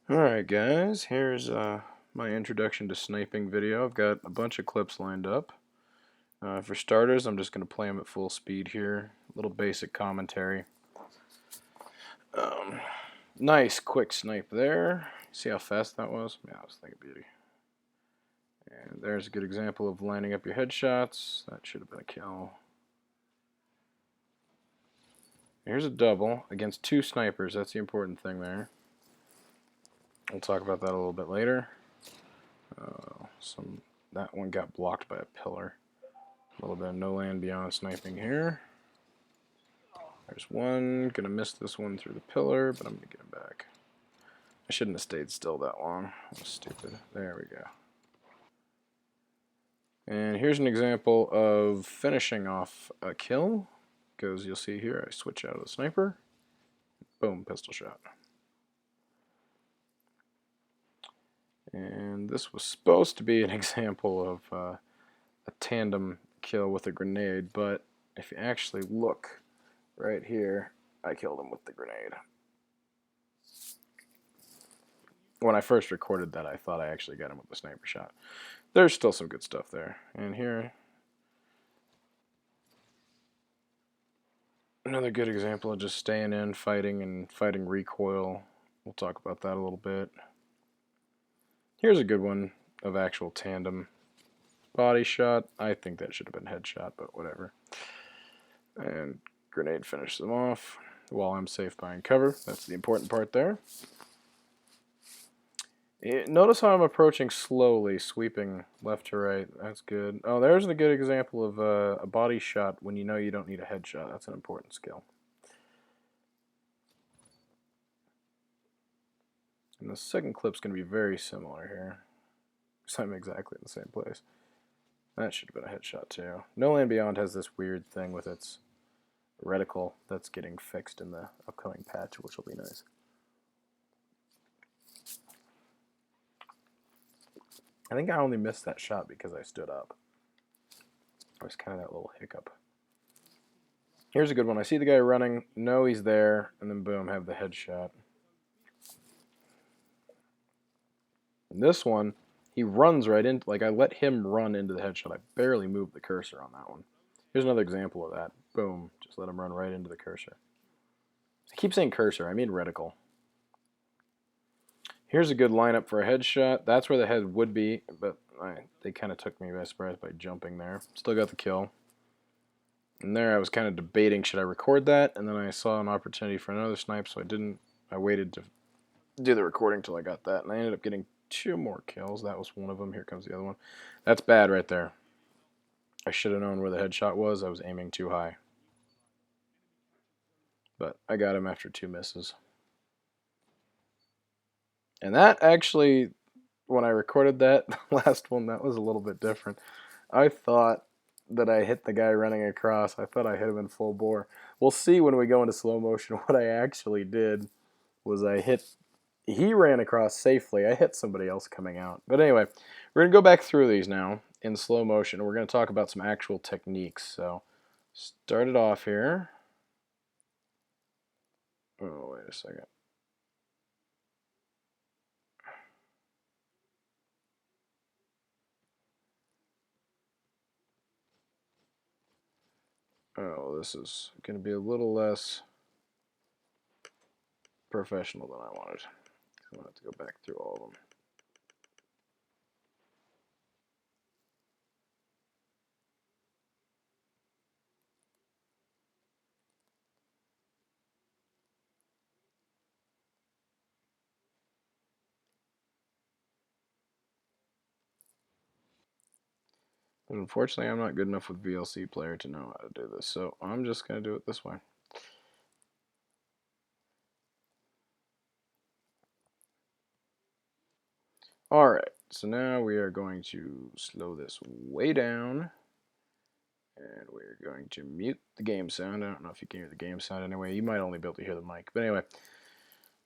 Alright guys, here's my introduction to sniping video. I've got a bunch of clips lined up. For starters, I'm just going to play them at full speed here. A little basic commentary. Um, nice quick snipe there. See how fast that was? Yeah, that was a thing of beauty. And there's a good example of lining up your headshots. That should have been a kill. Here's a double against two snipers. That's the important thing there. We'll talk about that a little bit later. That one got blocked by a pillar. A little bit of no land beyond sniping here. There's one. Gonna miss this one through the pillar, but I'm gonna get him back. I shouldn't have stayed still that long. I was stupid. There we go. And here's an example of finishing off a kill. Because you'll see here, I switch out of the sniper. Boom, pistol shot. And this was supposed to be an example of a tandem kill with a grenade, but if you actually look right here, I killed him with the grenade. When I first recorded that, I thought I actually got him with the sniper shot. There's still some good stuff there. And here, another good example of just staying in, fighting, and fighting recoil. We'll talk about that a little bit. Here's a good one of actual tandem body shot. I think that should have been headshot, but whatever. And grenade finishes them off while I'm safe behind cover. That's the important part there. Notice how I'm approaching slowly, sweeping left to right. That's good. Oh, there's a good example of a body shot when you know you don't need a headshot. That's an important skill. And the second clip's going to be very similar here. Because I'm exactly in the same place. That should have been a headshot too. No Land Beyond has this weird thing with its reticle that's getting fixed in the upcoming patch, which will be nice. I think I only missed that shot because I stood up. It was kind of that little hiccup. Here's a good one. I see the guy running, know he's there, and then boom, have the headshot. And this one, he runs right into, like I let him run into the headshot. I barely moved the cursor on that one. Here's another example of that. Boom, just let him run right into the cursor. I keep saying cursor, I mean reticle. Here's a good lineup for a headshot. That's where the head would be, but they kind of took me by surprise by jumping there. Still got the kill. And there I was kind of debating, should I record that? And then I saw an opportunity for another snipe, so I didn't. I waited to do the recording till I got that, and I ended up getting 2 more kills. That was one of them. Here comes the other one. That's bad right there. I should have known where the headshot was. I was aiming too high. But I got him after 2 misses. And that actually, when I recorded that last one, that was a little bit different. I thought that I hit the guy running across. I thought I hit him in full bore. We'll see when we go into slow motion. What I actually did was he ran across safely. I hit somebody else coming out. But anyway, we're going to go back through these now in slow motion. We're going to talk about some actual techniques. So start it off here. Oh, wait a second. Oh, this is going to be a little less professional than I wanted. I'm going to have to go back through all of them. But unfortunately, I'm not good enough with VLC player to know how to do this, so I'm just going to do it this way. Alright, so now we are going to slow this way down. And we're going to mute the game sound. I don't know if you can hear the game sound anyway. You might only be able to hear the mic. But anyway,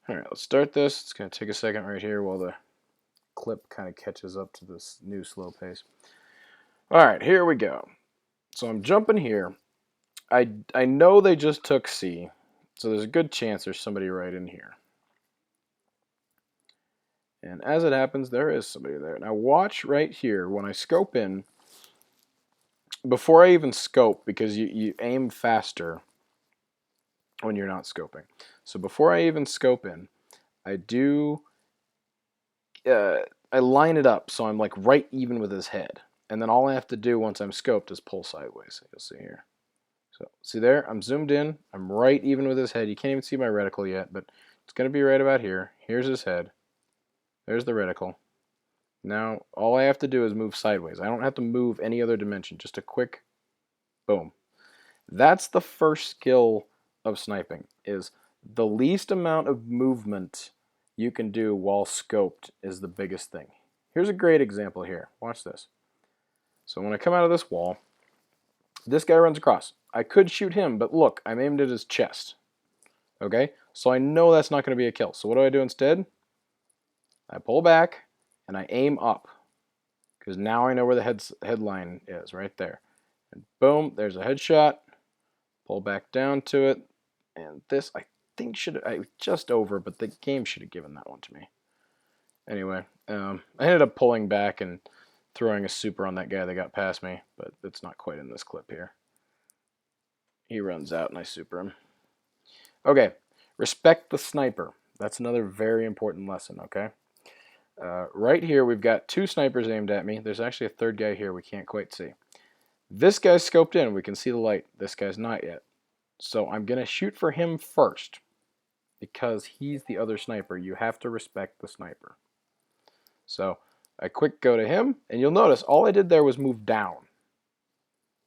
alright, let's start this. It's going to take a second right here while the clip kind of catches up to this new slow pace. Alright, here we go. So I'm jumping here. I know they just took C, so there's a good chance there's somebody right in here. And as it happens, there is somebody there. Now watch right here when I scope in, before I even scope, because you aim faster when you're not scoping. So before I even scope in, I do, I line it up so I'm like right even with his head. And then all I have to do once I'm scoped is pull sideways. You'll see here. So see there, I'm zoomed in. I'm right even with his head. You can't even see my reticle yet, but it's going to be right about here. Here's his head. There's the reticle. Now all I have to do is move sideways. I don't have to move any other dimension. Just a quick boom. That's the first skill of sniping, is the least amount of movement you can do while scoped is the biggest thing. Here's a great example here. Watch this. So when I come out of this wall, this guy runs across. I could shoot him, but look, I'm aimed at his chest. Okay? So I know that's not going to be a kill. So what do I do instead? I pull back and I aim up, because now I know where the headline is, right there. And boom, there's a headshot. Pull back down to it. And this, I think, I was just over, but the game should have given that one to me. Anyway, I ended up pulling back and throwing a super on that guy that got past me, but it's not quite in this clip here. He runs out and I super him. Okay, respect the sniper. That's another very important lesson, okay? Right here, we've got two snipers aimed at me. There's actually a third guy here we can't quite see. This guy's scoped in. We can see the light. This guy's not yet. So I'm going to shoot for him first, because he's the other sniper. You have to respect the sniper. So I quick go to him, and you'll notice all I did there was move down.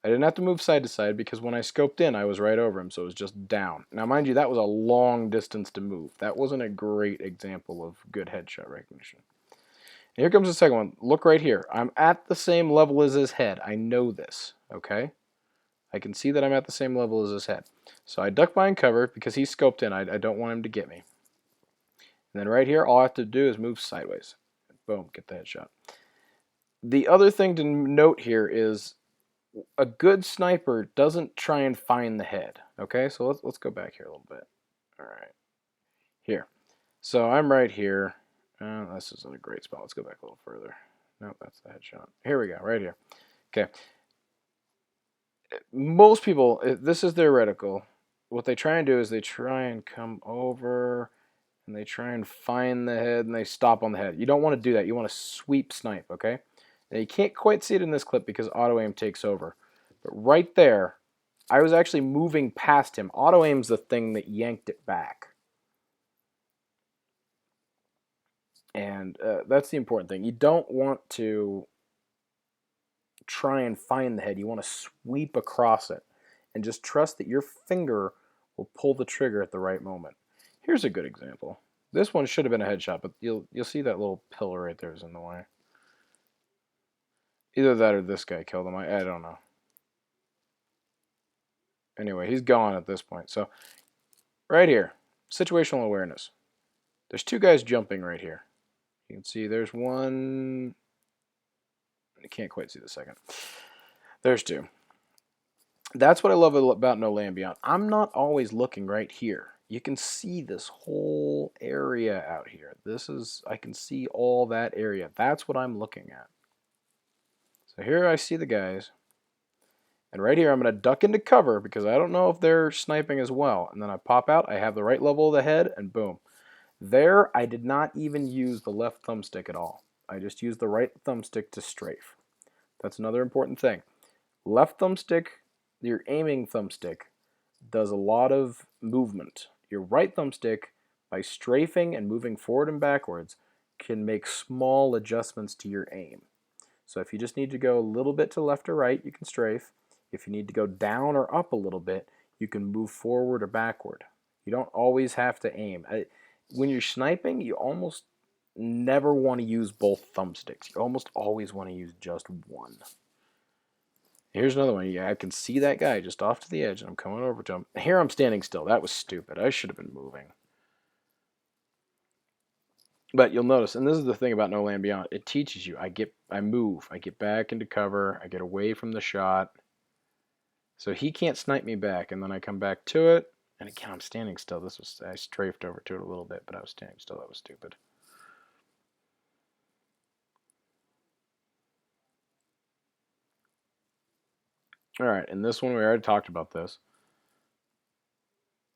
I didn't have to move side to side, because when I scoped in, I was right over him, so it was just down. Now, mind you, that was a long distance to move. That wasn't a great example of good headshot recognition. And here comes the second one. Look right here. I'm at the same level as his head. I know this, okay? I can see that I'm at the same level as his head. So I duck behind cover because he's scoped in. I don't want him to get me. And then right here, all I have to do is move sideways. Boom, get the headshot. The other thing to note here is a good sniper doesn't try and find the head. Okay, so let's go back here a little bit. All right, here. So I'm right here. This isn't a great spot. Let's go back a little further. Nope, that's the headshot. Here we go, right here. Okay. Most people, this is their reticle. What they try and do is they try and come over and they try and find the head and they stop on the head. You don't want to do that. You want to sweep snipe, okay? Now you can't quite see it in this clip because auto aim takes over. But right there, I was actually moving past him. Auto aim's the thing that yanked it back. And that's the important thing. You don't want to try and find the head. You want to sweep across it and just trust that your finger will pull the trigger at the right moment. Here's a good example. This one should have been a headshot, but you'll see that little pillar right there is in the way. Either that or this guy killed him. I don't know. Anyway, he's gone at this point. So right here, situational awareness. There's two guys jumping right here. You can see there's one. I can't quite see the second. There's two. That's what I love about No Land Beyond. I'm not always looking right here. You can see this whole area out here. I can see all that area. That's what I'm looking at. So here I see the guys. And right here I'm going to duck into cover because I don't know if they're sniping as well. And then I pop out. I have the right level of the head and boom. There I did not even use the left thumbstick at all. I just used the right thumbstick to strafe. That's another important thing. Left thumbstick, your aiming thumbstick, does a lot of movement. Your right thumbstick, by strafing and moving forward and backwards, can make small adjustments to your aim. So if you just need to go a little bit to left or right, you can strafe. If you need to go down or up a little bit, you can move forward or backward. You don't always have to aim. When you're sniping, you almost never want to use both thumbsticks. You almost always want to use just one. Here's another one. Yeah, I can see that guy just off to the edge, and I'm coming over to him. Here I'm standing still. That was stupid. I should have been moving. But you'll notice, and this is the thing about No Land Beyond, it teaches you. I move. I get back into cover. I get away from the shot. So he can't snipe me back, and then I come back to it, and again, I'm standing still. I strafed over to it a little bit, but I was standing still. That was stupid. Alright, in this one we already talked about this.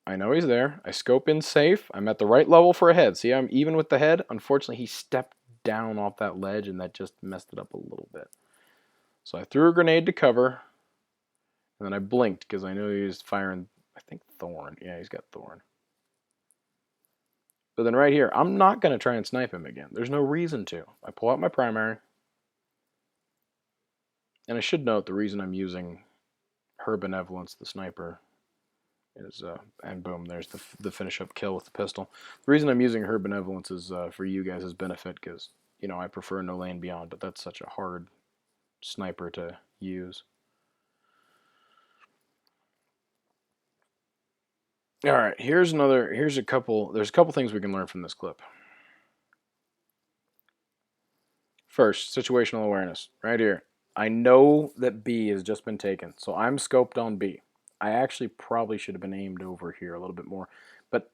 I know he's there. I scope in safe. I'm at the right level for a head. See, I'm even with the head. Unfortunately, he stepped down off that ledge, and that just messed it up a little bit. So I threw a grenade to cover, and then I blinked because I knew he was firing, I think, Thorn. Yeah, he's got Thorn. But then right here, I'm not going to try and snipe him again. There's no reason to. I pull out my primary. And I should note the reason I'm using Her Benevolence, the sniper, is, and boom, there's the finish up kill with the pistol. The reason I'm using Her Benevolence is for you guys' benefit because, you know, I prefer No Land Beyond, but that's such a hard sniper to use. All right, there's a couple things we can learn from this clip. First, situational awareness, right here. I know that B has just been taken, so I'm scoped on B. I actually probably should have been aimed over here a little bit more, but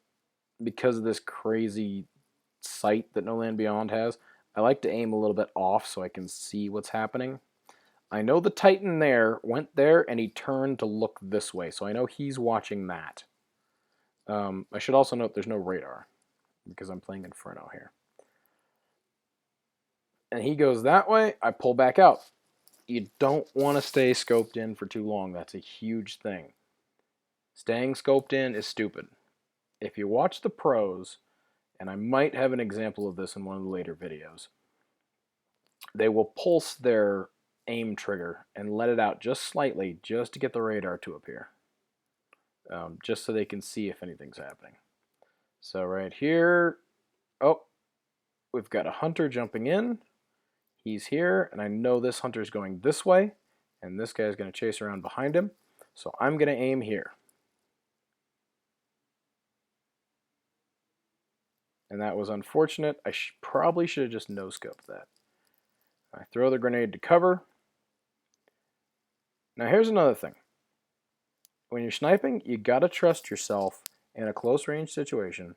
because of this crazy sight that No Land Beyond has, I like to aim a little bit off so I can see what's happening. I know the Titan there went there and he turned to look this way, so I know he's watching that. I should also note there's no radar because I'm playing Inferno here. And he goes that way, I pull back out. You don't want to stay scoped in for too long. That's a huge thing. Staying scoped in is stupid. If you watch the pros, and I might have an example of this in one of the later videos, they will pulse their aim trigger and let it out just slightly just to get the radar to appear. Just so they can see if anything's happening. So right here, oh, we've got a hunter jumping in. He's here, and I know this hunter's going this way, and this guy's going to chase around behind him. So I'm going to aim here. And that was unfortunate. I probably should have just no-scoped that. I throw the grenade to cover. Now here's another thing. When you're sniping, you got to trust yourself in a close range situation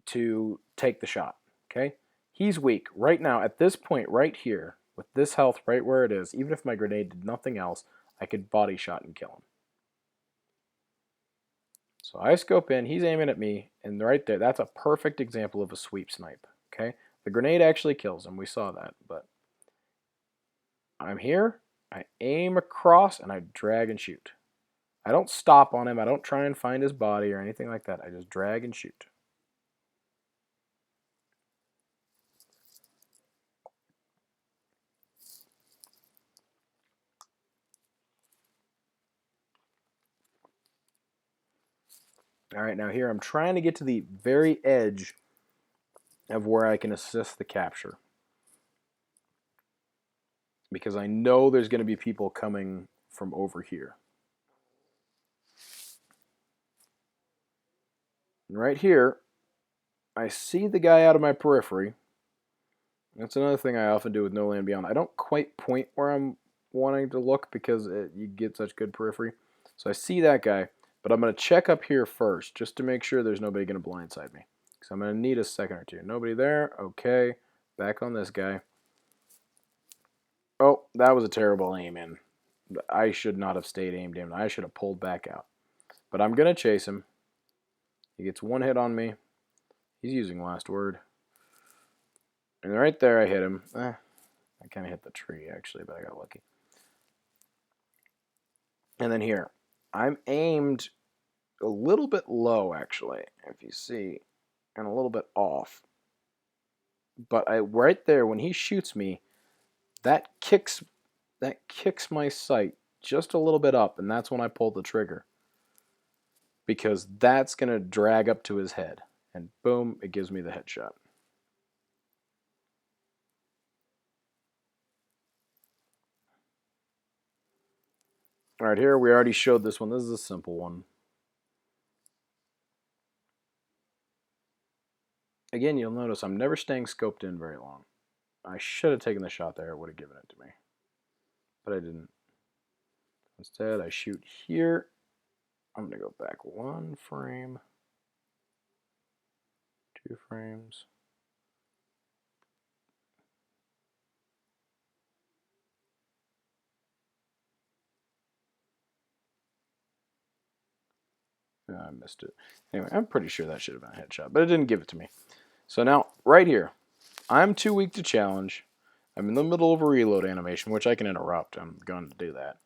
to take the shot, okay? He's weak. Right now, at this point right here, with this health right where it is, even if my grenade did nothing else, I could body shot and kill him. So I scope in, he's aiming at me, and right there, that's a perfect example of a sweep snipe, okay? The grenade actually kills him, we saw that, but I'm here, I aim across, and I drag and shoot. I don't stop on him, I don't try and find his body or anything like that, I just drag and shoot. All right, now here I'm trying to get to the very edge of where I can assist the capture. Because I know there's going to be people coming from over here. And right here, I see the guy out of my periphery. That's another thing I often do with No Land Beyond. I don't quite point where I'm wanting to look because you get such good periphery. So I see that guy, but I'm going to check up here first just to make sure there's nobody going to blindside me. So I'm going to need a second or two. Nobody there? Okay. Back on this guy. Oh, that was a terrible aim in. I should not have stayed aimed in. I should have pulled back out. But I'm going to chase him. He gets one hit on me. He's using last word. And right there I hit him. I kind of hit the tree actually, but I got lucky. And then here, I'm aimed a little bit low actually, if you see, and a little bit off. But right there, when he shoots me, that kicks my sight just a little bit up, and that's when I pull the trigger. Because that's going to drag up to his head. And boom, it gives me the headshot. All right, here we already showed this one. This is a simple one. Again, you'll notice I'm never staying scoped in very long. I should have taken the shot there. It would have given it to me. But I didn't. Instead, I shoot here. I'm going to go back 1 frame. 2 frames. I missed it. Anyway, I'm pretty sure that should have been a headshot, but it didn't give it to me. So now, right here, I'm too weak to challenge. I'm in the middle of a reload animation, which I can interrupt. I'm going to do that.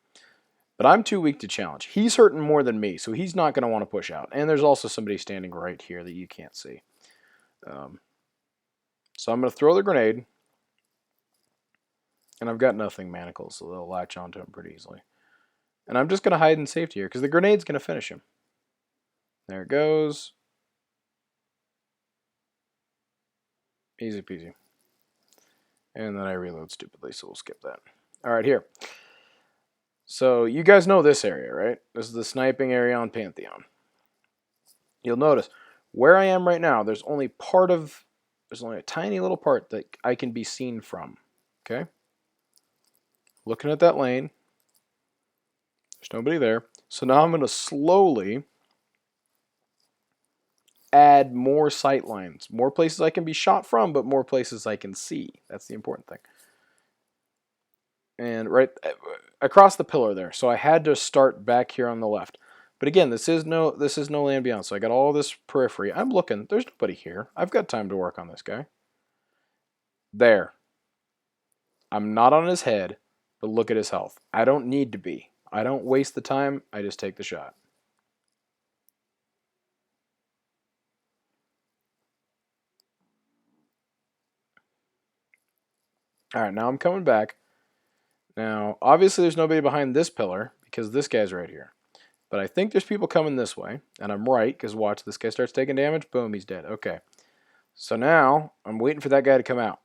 But I'm too weak to challenge. He's hurting more than me, so he's not going to want to push out. And there's also somebody standing right here that you can't see. So I'm going to throw the grenade. And I've got nothing manacles, so they'll latch onto him pretty easily. And I'm just going to hide in safety here, because the grenade's going to finish him. There it goes. Easy peasy. And then I reload stupidly, so we'll skip that. All right, here. So you guys know this area, right? This is the sniping area on Pantheon. You'll notice where I am right now, there's only a tiny little part that I can be seen from. Okay? Looking at that lane. There's nobody there. So now I'm going to slowly add more sight lines. More places I can be shot from, but more places I can see. That's the important thing. And right across the pillar there. So I had to start back here on the left. But again, this is no land beyond. So I got all this periphery. I'm looking. There's nobody here. I've got time to work on this guy. There. I'm not on his head, but look at his health. I don't need to be. I don't waste the time. I just take the shot. All right, now I'm coming back. Now, obviously there's nobody behind this pillar because this guy's right here. But I think there's people coming this way, and I'm right because watch, this guy starts taking damage. Boom, he's dead. Okay. So now I'm waiting for that guy to come out.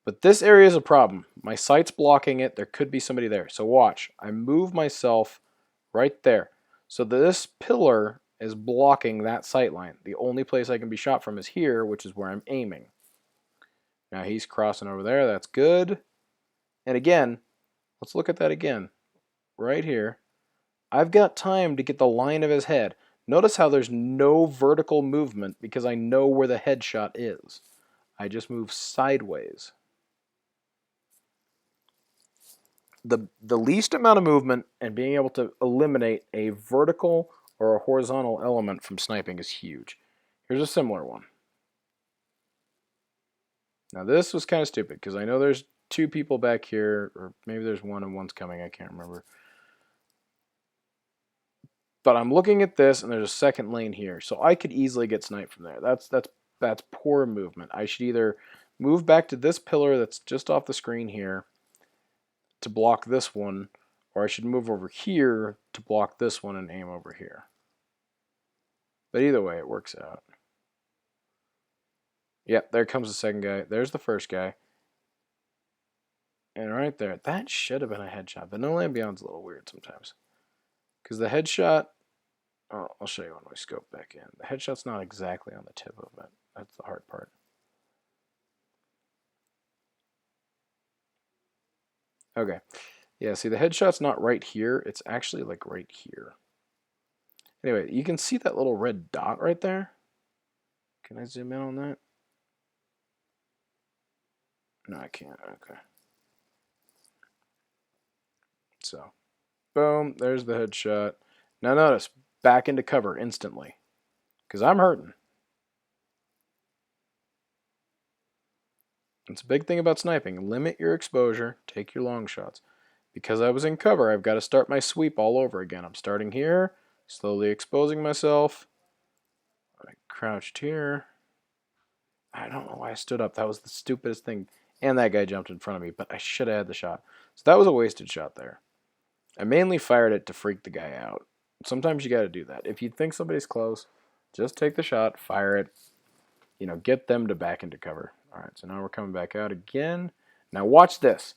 But this area is a problem. My sight's blocking it. There could be somebody there. So watch. I move myself right there. So this pillar is blocking that sight line. The only place I can be shot from is here, which is where I'm aiming. Now he's crossing over there. That's good. And again, let's look at that again. Right here. I've got time to get the line of his head. Notice how there's no vertical movement because I know where the headshot is. I just move sideways. The least amount of movement and being able to eliminate a vertical or a horizontal element from sniping is huge. Here's a similar one. Now this was kind of stupid because I know there's two people back here, or maybe there's one and one's coming, I can't remember. But I'm looking at this and there's a second lane here, so I could easily get sniped from there. That's poor movement. I should either move back to this pillar that's just off the screen here to block this one, or I should move over here to block this one and aim over here. But either way, it works out. Yep, there comes the second guy. There's the first guy. And right there, that should have been a headshot. But no land beyond's a little weird sometimes. Because the headshot, oh, I'll show you when we scope back in. The headshot's not exactly on the tip of it. That's the hard part. Okay. Yeah, see, the headshot's not right here. It's actually like right here. Anyway, you can see that little red dot right there. Can I zoom in on that? No, I can't. Okay. So, boom, there's the headshot. Now notice, back into cover instantly. Because I'm hurting. It's a big thing about sniping. Limit your exposure. Take your long shots. Because I was in cover, I've got to start my sweep all over again. I'm starting here, slowly exposing myself. I crouched here. I don't know why I stood up. That was the stupidest thing. And that guy jumped in front of me, but I should have had the shot. So that was a wasted shot there. I mainly fired it to freak the guy out. Sometimes you got to do that. If you think somebody's close, just take the shot, fire it, get them to back into cover. All right, so now we're coming back out again. Now watch this.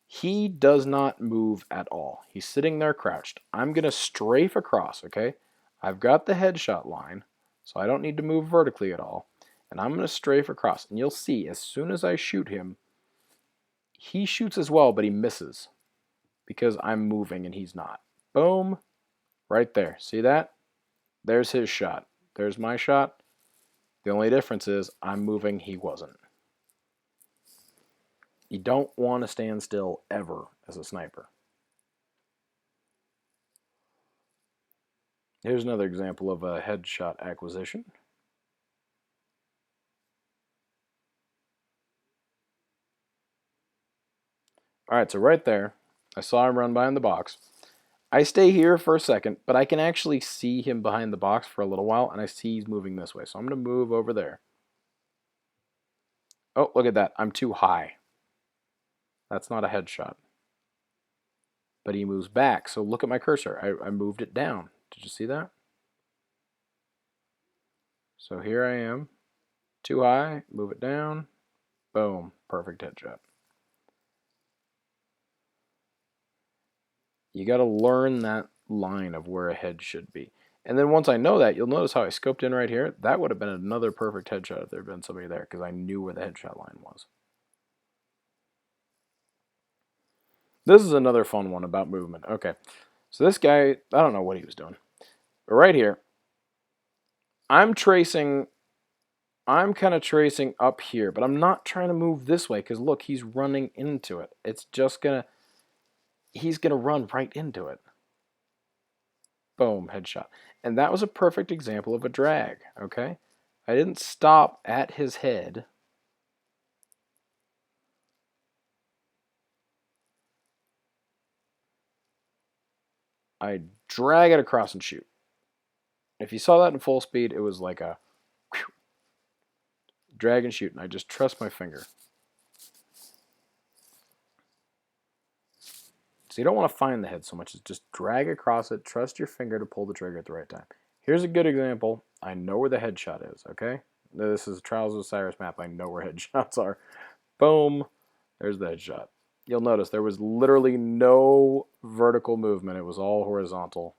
He does not move at all. He's sitting there crouched. I'm going to strafe across, okay? I've got the headshot line, so I don't need to move vertically at all. And I'm going to strafe across. And you'll see, as soon as I shoot him, he shoots as well, but he misses. Because I'm moving and he's not. Boom. Right there. See that? There's his shot. There's my shot. The only difference is I'm moving, he wasn't. You don't want to stand still ever as a sniper. Here's another example of a headshot acquisition. All right, so right there, I saw him run behind the box. I stay here for a second, but I can actually see him behind the box for a little while, and I see he's moving this way. So I'm going to move over there. Oh, look at that. I'm too high. That's not a headshot. But he moves back, so look at my cursor. I moved it down. Did you see that? So here I am. Too high, move it down. Boom, perfect headshot. You got to learn that line of where a head should be. And then once I know that, you'll notice how I scoped in right here. That would have been another perfect headshot if there had been somebody there because I knew where the headshot line was. This is another fun one about movement. Okay, so this guy, I don't know what he was doing. But right here, I'm kind of tracing up here, but I'm not trying to move this way because look, he's running into it. It's just he's gonna run right into it. Boom, headshot. And that was a perfect example of a drag, okay? I didn't stop at his head. I drag it across and shoot. If you saw that in full speed, it was like a whew, drag and shoot, and I just trust my finger. So you don't want to find the head so much as just drag across it, trust your finger to pull the trigger at the right time. Here's a good example. I know where the headshot is, okay? This is Trials of Osiris map. I know where headshots are. Boom. There's the headshot. You'll notice there was literally no vertical movement. It was all horizontal.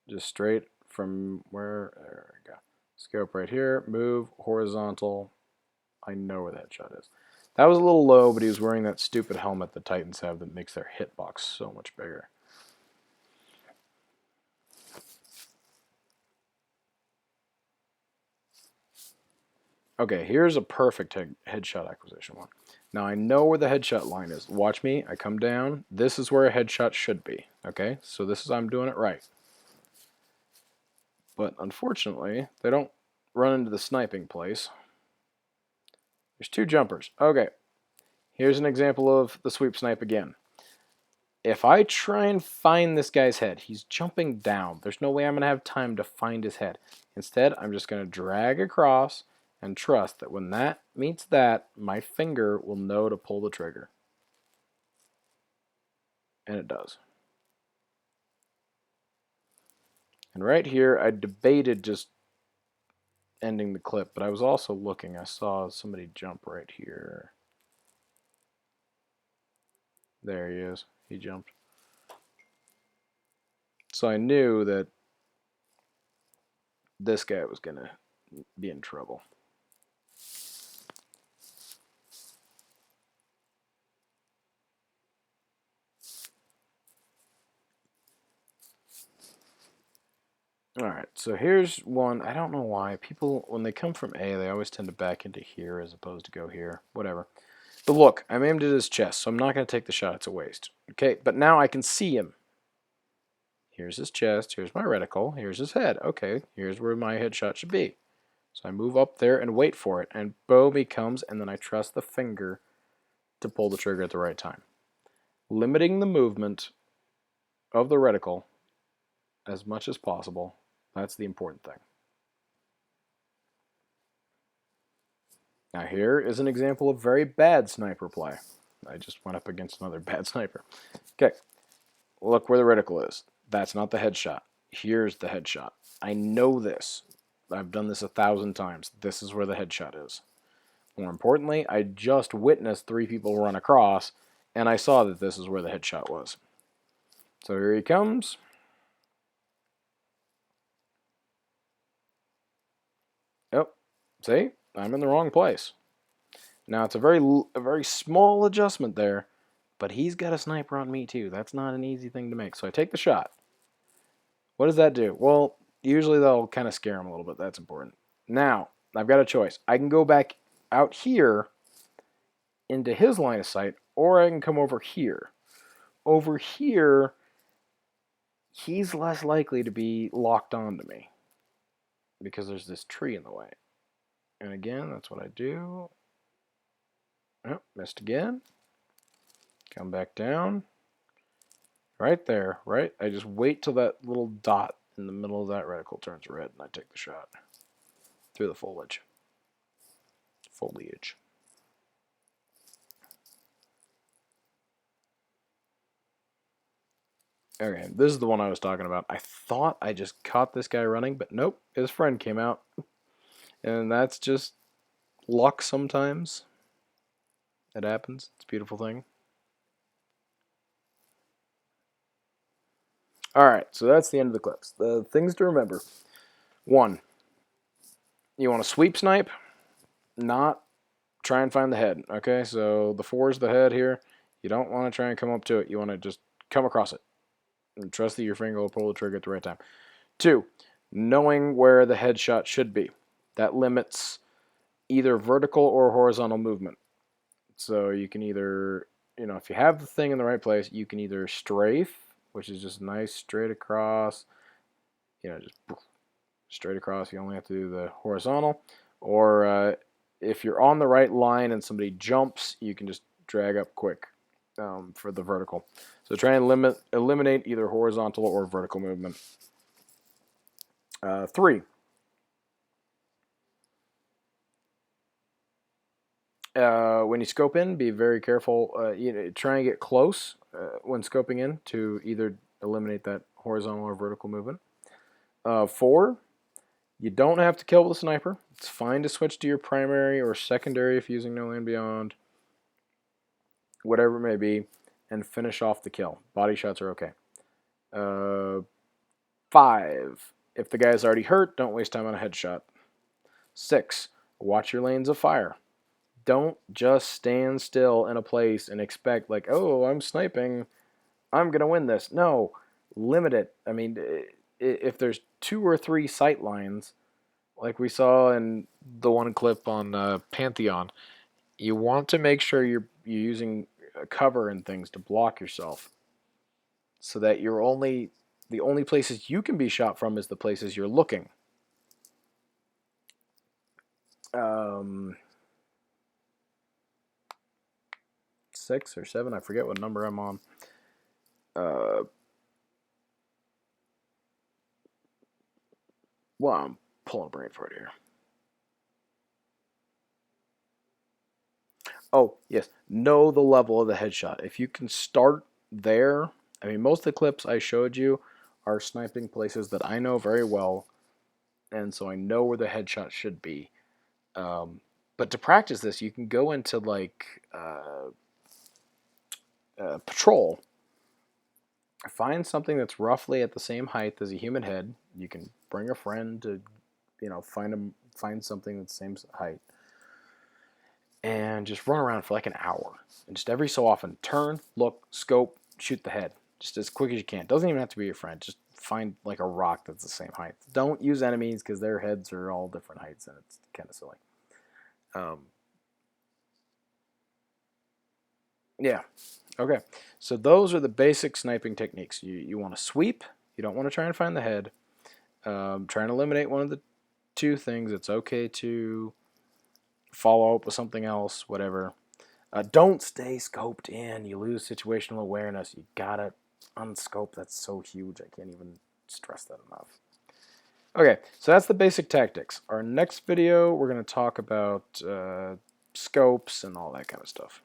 Just straight from where, there we go. Scope right here, move, horizontal. I know where the headshot is. That was a little low, but he was wearing that stupid helmet the Titans have that makes their hitbox so much bigger. Okay, here's a perfect headshot acquisition one. Now I know where the headshot line is. Watch me, I come down. This is where a headshot should be, okay? So this is, I'm doing it right. But unfortunately, they don't run into the sniping place. There's two jumpers. Okay, here's an example of the sweep snipe again. If I try and find this guy's head, he's jumping down. There's no way I'm going to have time to find his head. Instead, I'm just going to drag across and trust that when that meets that, my finger will know to pull the trigger. And it does. And right here, I debated just ending the clip, but I was also looking. I saw somebody jump right here. There he is. He jumped. So I knew that this guy was going to be in trouble. Alright, so here's one. I don't know why. People, when they come from A, they always tend to back into here as opposed to go here. Whatever. But look, I'm aimed at his chest, so I'm not going to take the shot. It's a waste. Okay, but now I can see him. Here's his chest. Here's my reticle. Here's his head. Okay, here's where my headshot should be. So I move up there and wait for it, and boom, he comes, and then I trust the finger to pull the trigger at the right time. Limiting the movement of the reticle as much as possible. That's the important thing. Now here is an example of very bad sniper play. I just went up against another bad sniper. Okay, look where the reticle is. That's not the headshot. Here's the headshot. I know this. I've done this 1,000 times. This is where the headshot is. More importantly, I just witnessed 3 people run across, and I saw that this is where the headshot was. So here he comes. Oh, see? I'm in the wrong place. Now, it's a very small adjustment there, but he's got a sniper on me too. That's not an easy thing to make. So I take the shot. What does that do? Well, usually that'll kind of scare him a little bit. That's important. Now, I've got a choice. I can go back out here into his line of sight, or I can come over here. Over here, he's less likely to be locked onto me because there's this tree in the way. And again, that's what I do. Oh, missed again. Come back down. Right there, right? I just wait till that little dot in the middle of that reticle turns red and I take the shot through the foliage. Okay, this is the one I was talking about. I thought I just caught this guy running, but nope, his friend came out. And that's just luck sometimes. It happens. It's a beautiful thing. Alright, so that's the end of the clips. The things to remember. 1. You want to sweep snipe, not try and find the head. Okay, so the 4 is the head here. You don't want to try and come up to it. You want to just come across it. And trust that your finger will pull the trigger at the right time. 2, knowing where the headshot should be. That limits either vertical or horizontal movement. So you can either, if you have the thing in the right place, you can either strafe, which is just nice straight across, just straight across. You only have to do the horizontal. Or if you're on the right line and somebody jumps, you can just drag up quick for the vertical. So try and eliminate either horizontal or vertical movement. 3. When you scope in, be very careful. Try and get close when scoping in to either eliminate that horizontal or vertical movement. 4, you don't have to kill with a sniper. It's fine to switch to your primary or secondary if using No Land Beyond, whatever it may be, and finish off the kill. Body shots are okay. 5, if the guy's already hurt, don't waste time on a headshot. 6, watch your lanes of fire. Don't just stand still in a place and expect, like, oh, I'm sniping, I'm going to win this. No, limit it. I mean, if there's 2 or 3 sight lines, like we saw in the one clip on Pantheon, you want to make sure you're using cover and things to block yourself so that the only places you can be shot from is the places you're looking. 6 or 7, I forget what number I'm on. Well, I'm pulling a brain for it here. Oh, yes. Know the level of the headshot. If you can start there, I mean, most of the clips I showed you are sniping places that I know very well, and so I know where the headshot should be. But to practice this, you can go into, like, patrol. Find something that's roughly at the same height as a human head. You can bring a friend to, find something that's the same height. And just run around for like an hour. And just every so often, turn, look, scope, shoot the head. Just as quick as you can. Doesn't even have to be your friend. Just find like a rock that's the same height. Don't use enemies because their heads are all different heights and it's kind of silly. Yeah. Okay. So those are the basic sniping techniques. You want to sweep. You don't want to try and find the head. Try and eliminate one of the 2 things. It's okay to follow up with something else, whatever. Don't stay scoped in. You lose situational awareness. You gotta unscope. That's so huge. I can't even stress that enough. Okay, so that's the basic tactics. Our next video, we're going to talk about scopes and all that kind of stuff.